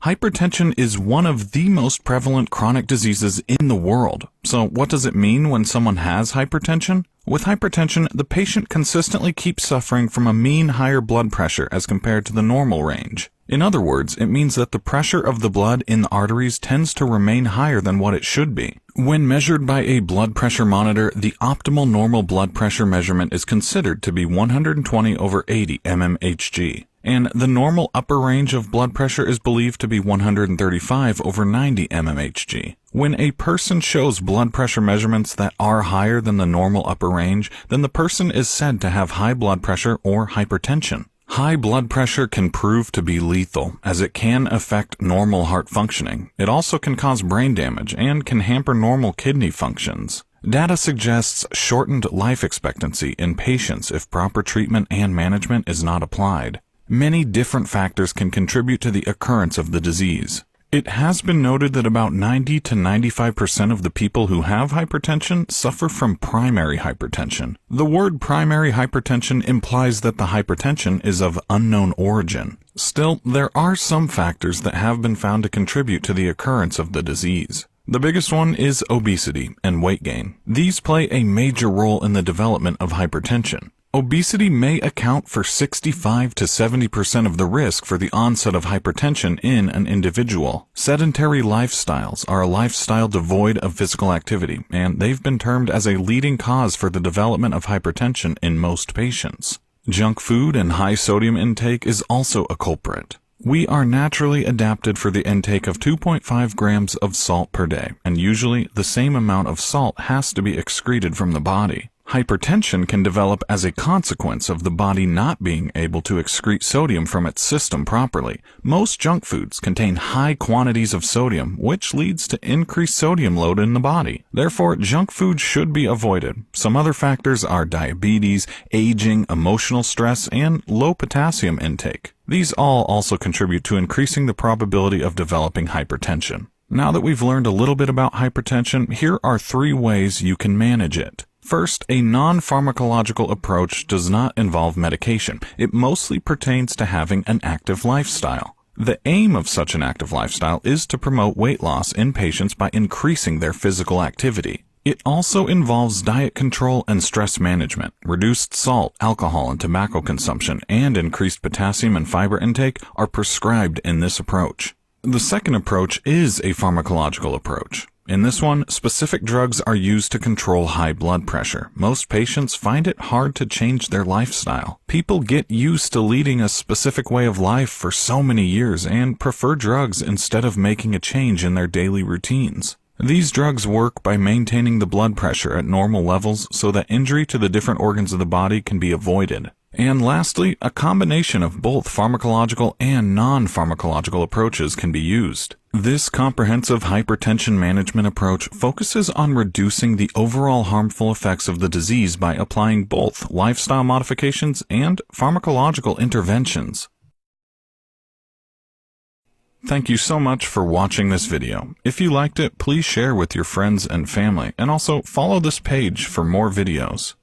Hypertension is one of the most prevalent chronic diseases in the world. So what does it mean when someone has hypertension? With hypertension, the patient consistently keeps suffering from a mean higher blood pressure as compared to the normal range. In other words, it means that the pressure of the blood in the arteries tends to remain higher than what it should be. When measured by a blood pressure monitor, the optimal normal blood pressure measurement is considered to be 120/80 mmHg. And the normal upper range of blood pressure is believed to be 135/90 mmHg. When a person shows blood pressure measurements that are higher than the normal upper range, then the person is said to have high blood pressure or hypertension. High blood pressure can prove to be lethal, as it can affect normal heart functioning. It also can cause brain damage and can hamper normal kidney functions. Data suggests shortened life expectancy in patients if proper treatment and management is not applied. Many different factors can contribute to the occurrence of the disease. It has been noted that about 90 to 95% of the people who have hypertension suffer from primary hypertension. The word primary hypertension implies that the hypertension is of unknown origin. Still, there are some factors that have been found to contribute to the occurrence of the disease. The biggest one is obesity and weight gain. These play a major role in the development of hypertension. Obesity may account for 65 to 70% of the risk for the onset of hypertension in an individual. Sedentary lifestyles are a lifestyle devoid of physical activity, and they've been termed as a leading cause for the development of hypertension in most patients. Junk food and high sodium intake is also a culprit. We are naturally adapted for the intake of 2.5 grams of salt per day, and usually the same amount of salt has to be excreted from the body. Hypertension can develop as a consequence of the body not being able to excrete sodium from its system properly. Most junk foods contain high quantities of sodium, which leads to increased sodium load in the body. Therefore, junk food should be avoided. Some other factors are diabetes, aging, emotional stress, and low potassium intake. These all also contribute to increasing the probability of developing hypertension. Now that we've learned a little bit about hypertension, here are 3 ways you can manage it. First, a non-pharmacological approach does not involve medication. It mostly pertains to having an active lifestyle. The aim of such an active lifestyle is to promote weight loss in patients by increasing their physical activity. It also involves diet control and stress management. Reduced salt, alcohol, and tobacco consumption, and increased potassium and fiber intake are prescribed in this approach. The second approach is a pharmacological approach. In this one, specific drugs are used to control high blood pressure. Most patients find it hard to change their lifestyle. People get used to leading a specific way of life for so many years and prefer drugs instead of making a change in their daily routines. These drugs work by maintaining the blood pressure at normal levels so that injury to the different organs of the body can be avoided. And lastly, a combination of both pharmacological and non-pharmacological approaches can be used. This comprehensive hypertension management approach focuses on reducing the overall harmful effects of the disease by applying both lifestyle modifications and pharmacological interventions. Thank you so much for watching this video. If you liked it, please share with your friends and family, and also follow this page for more videos.